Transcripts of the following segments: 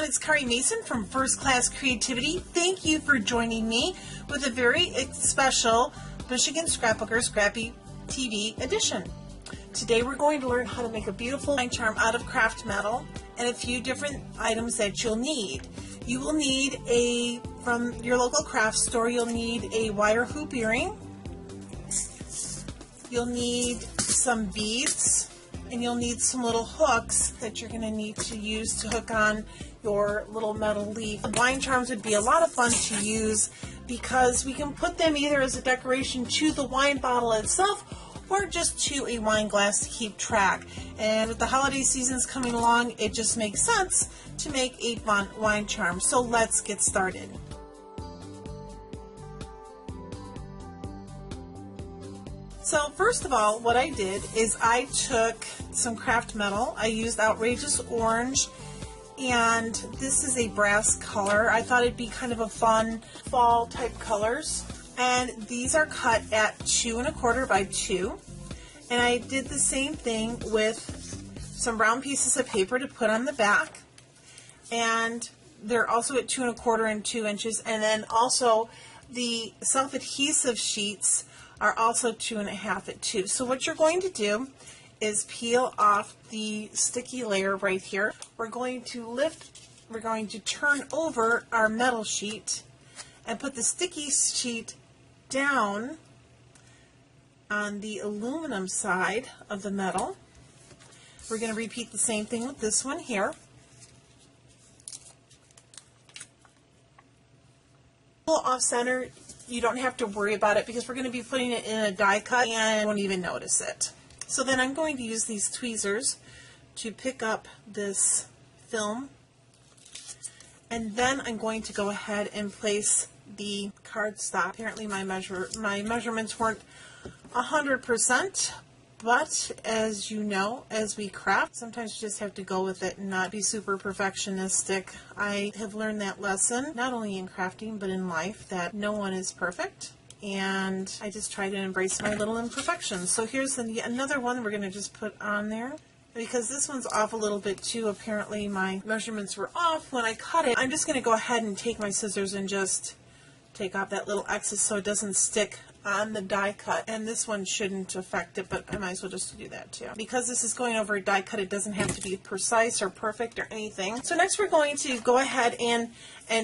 it's Kari Mason from First Class Creativity. Thank you for joining me with a very special Michigan Scrapbooker Scrappy TV edition. Today we're going to learn how to make a beautiful wine charm out of craft metal and a few different items that you'll need. You will need from your local craft store, you'll need a wire hoop earring. You'll need some beads. And you'll need some little hooks that you're going to need to use to hook on your little metal leaf. Wine charms would be a lot of fun to use because we can put them either as a decoration to the wine bottle itself or just to a wine glass to keep track. And with the holiday seasons coming along, it just makes sense to make a fun wine charm. So let's get started. So first of all, what I did is I took some craft metal. I used Outrageous Orange, and this is a brass color. I thought it'd be kind of a fun fall type colors. And these are cut at 2 1/4 by 2. And I did the same thing with some brown pieces of paper to put on the back. And they're also at 2 1/4 and 2 inches. And then also the self-adhesive sheets are also 2 1/2 at 2. So what you're going to do is peel off the sticky layer right here. We're going to turn over our metal sheet and put the sticky sheet down on the aluminum side of the metal. We're going to repeat the same thing with this one here. A little off center. You don't have to worry about it because we're going to be putting it in a die cut and you won't even notice it. So then I'm going to use these tweezers to pick up this film, and then I'm going to go ahead and place the cardstock. Apparently my measurements weren't 100%, but as you know, as we craft, sometimes you just have to go with it and not be super perfectionistic. I have learned that lesson, not only in crafting, but in life, that no one is perfect. And I just try to embrace my little imperfections. So here's another one we're going to just put on there. Because this one's off a little bit too, apparently my measurements were off when I cut it. I'm just going to go ahead and take my scissors and just take off that little excess so it doesn't stick on the die cut, and this one shouldn't affect it, but I might as well just do that too. Because this is going over a die cut, it doesn't have to be precise or perfect or anything. So next we're going to go ahead and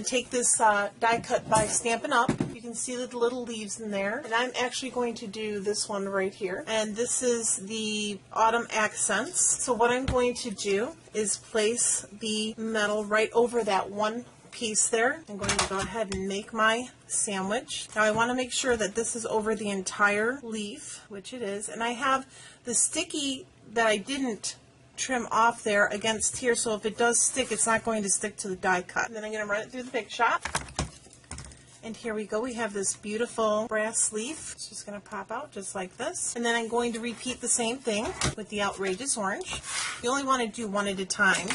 take this die cut by Stampin' Up. You can see the little leaves in there, and I'm actually going to do this one right here, and this is the Autumn Accents. So what I'm going to do is place the metal right over that one piece there. I'm going to go ahead and make my sandwich. Now I want to make sure that this is over the entire leaf, which it is, and I have the sticky that I didn't trim off there against here, so if it does stick, it's not going to stick to the die cut. And then I'm going to run it through the Big Shot, and here we go. We have this beautiful brass leaf. It's just going to pop out just like this, and then I'm going to repeat the same thing with the Outrageous Orange. You only want to do one at a time.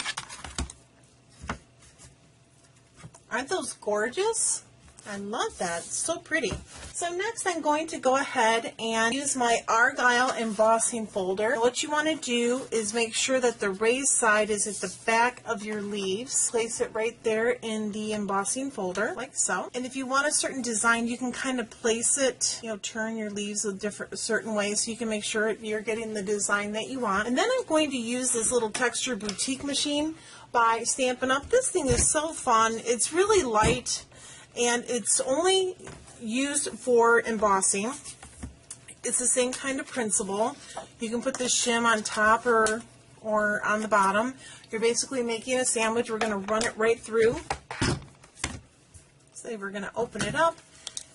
Aren't those gorgeous? I love that. It's so pretty. So next I'm going to go ahead and use my Argyle embossing folder. What you want to do is make sure that the raised side is at the back of your leaves. Place it right there in the embossing folder, like so. And if you want a certain design, you can kind of place it, turn your leaves a certain way so you can make sure you're getting the design that you want. And then I'm going to use this little texture boutique machine by Stampin' Up. This thing is so fun. It's really light, and it's only used for embossing. It's the same kind of principle. You can put the shim on top or on the bottom. You're basically making a sandwich. We're going to run it right through. So we're going to open it up,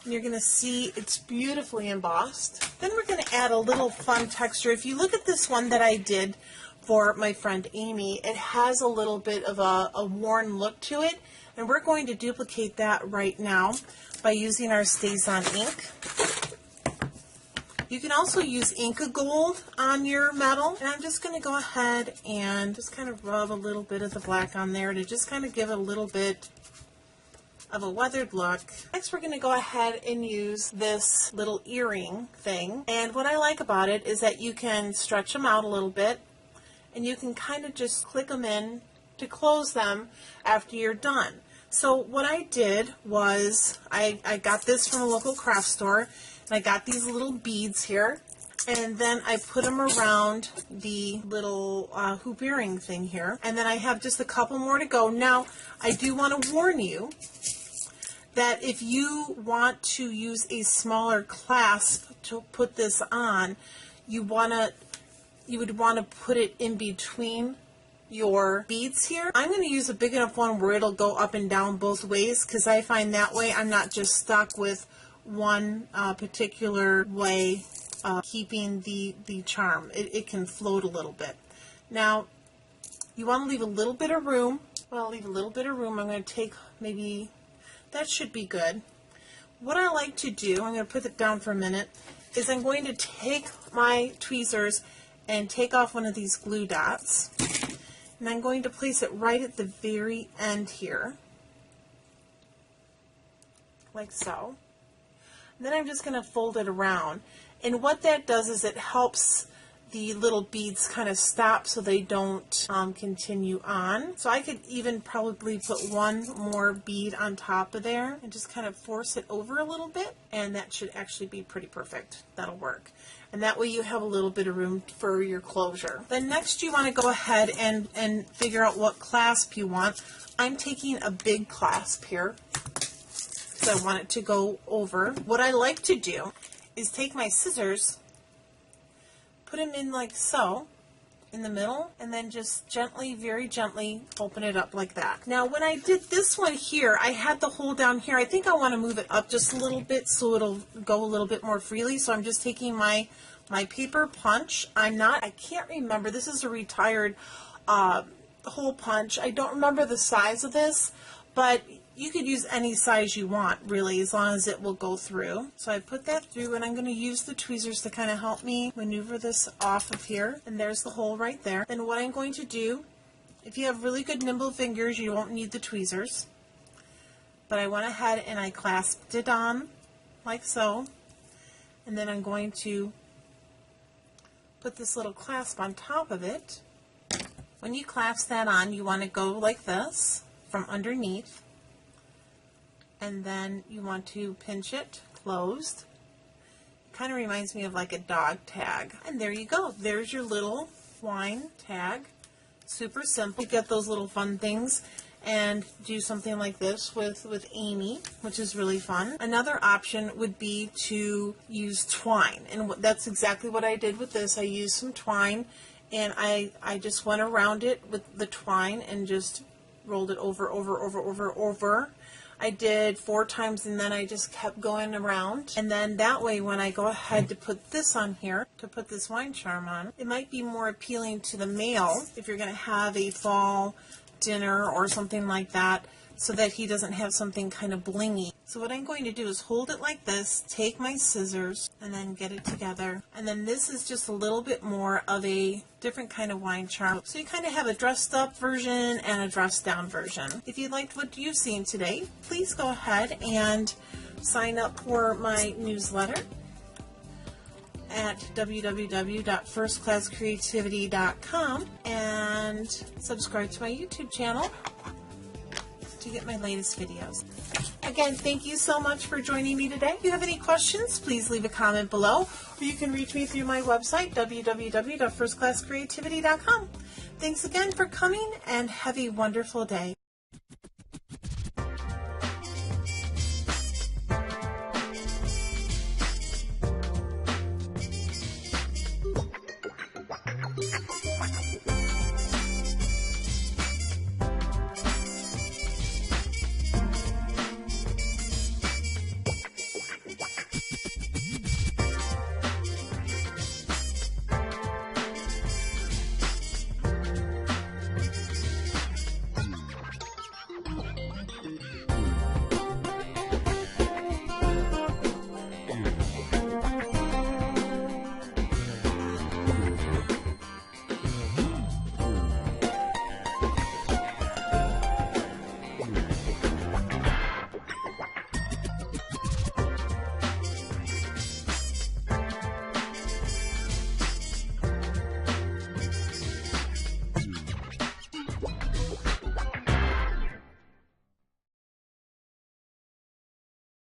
and you're going to see it's beautifully embossed. Then we're going to add a little fun texture. If you look at this one that I did for my friend Amy, it has a little bit of a worn look to it, and we're going to duplicate that right now by using our StazOn ink. You can also use Inka Gold on your metal, and I'm just going to go ahead and just kind of rub a little bit of the black on there to just kind of give it a little bit of a weathered look. Next we're going to go ahead and use this little earring thing, and what I like about it is that you can stretch them out a little bit, and you can kind of just click them in to close them after you're done. So what I did was I got this from a local craft store, and I got these little beads here, and then I put them around the little hoop earring thing here, and then I have just a couple more to go. Now, I do want to warn you that if you want to use a smaller clasp to put this on, you would want to put it in between your beads here. I'm going to use a big enough one where it'll go up and down both ways, because I find that way I'm not just stuck with one particular way of keeping the charm. It can float a little bit. Now, you want to leave a little bit of room. Well, I'll leave a little bit of room. I'm going to take maybe, that should be good. What I like to do, I'm going to put it down for a minute, is I'm going to take my tweezers and take off one of these glue dots. And I'm going to place it right at the very end here, like so. And then I'm just going to fold it around. And what that does is it helps the little beads kind of stop so they don't continue on. So I could even probably put one more bead on top of there and just kind of force it over a little bit, and that should actually be pretty perfect. That'll work. And that way you have a little bit of room for your closure. Then next you want to go ahead and figure out what clasp you want. I'm taking a big clasp here because I want it to go over. What I like to do is take my scissors, put them in like so, in the middle, and then just gently, very gently open it up like that. Now when I did this one here, I had the hole down here. I think I want to move it up just a little bit so it'll go a little bit more freely. So I'm just taking my paper punch. I can't remember, this is a retired hole punch. I don't remember the size of this, but you could use any size you want, really, as long as it will go through. So I put that through, and I'm going to use the tweezers to kind of help me maneuver this off of here. And there's the hole right there. Then what I'm going to do, if you have really good nimble fingers, you won't need the tweezers. But I went ahead and I clasped it on like so. And then I'm going to put this little clasp on top of it. When you clasp that on, you want to go like this from underneath. And then you want to pinch it closed. It kind of reminds me of like a dog tag. And there you go. There's your little twine tag. Super simple. You get those little fun things and do something like this with Amy, which is really fun. Another option would be to use twine. And that's exactly what I did with this. I used some twine, and I just went around it with the twine and just rolled it over. I did 4 times, and then I just kept going around. And then that way, when I go ahead to put this on here, to put this wine charm on, it might be more appealing to the male if you're going to have a fall dinner or something like that, so that he doesn't have something kind of blingy. So what I'm going to do is hold it like this, take my scissors, and then get it together. And then this is just a little bit more of a different kind of wine charm. So you kind of have a dressed up version and a dressed down version. If you liked what you've seen today, please go ahead and sign up for my newsletter at www.firstclasscreativity.com and subscribe to my YouTube channel to get my latest videos. Again, thank you so much for joining me today. If you have any questions, please leave a comment below, or you can reach me through my website, www.firstclasscreativity.com. Thanks again for coming, and have a wonderful day.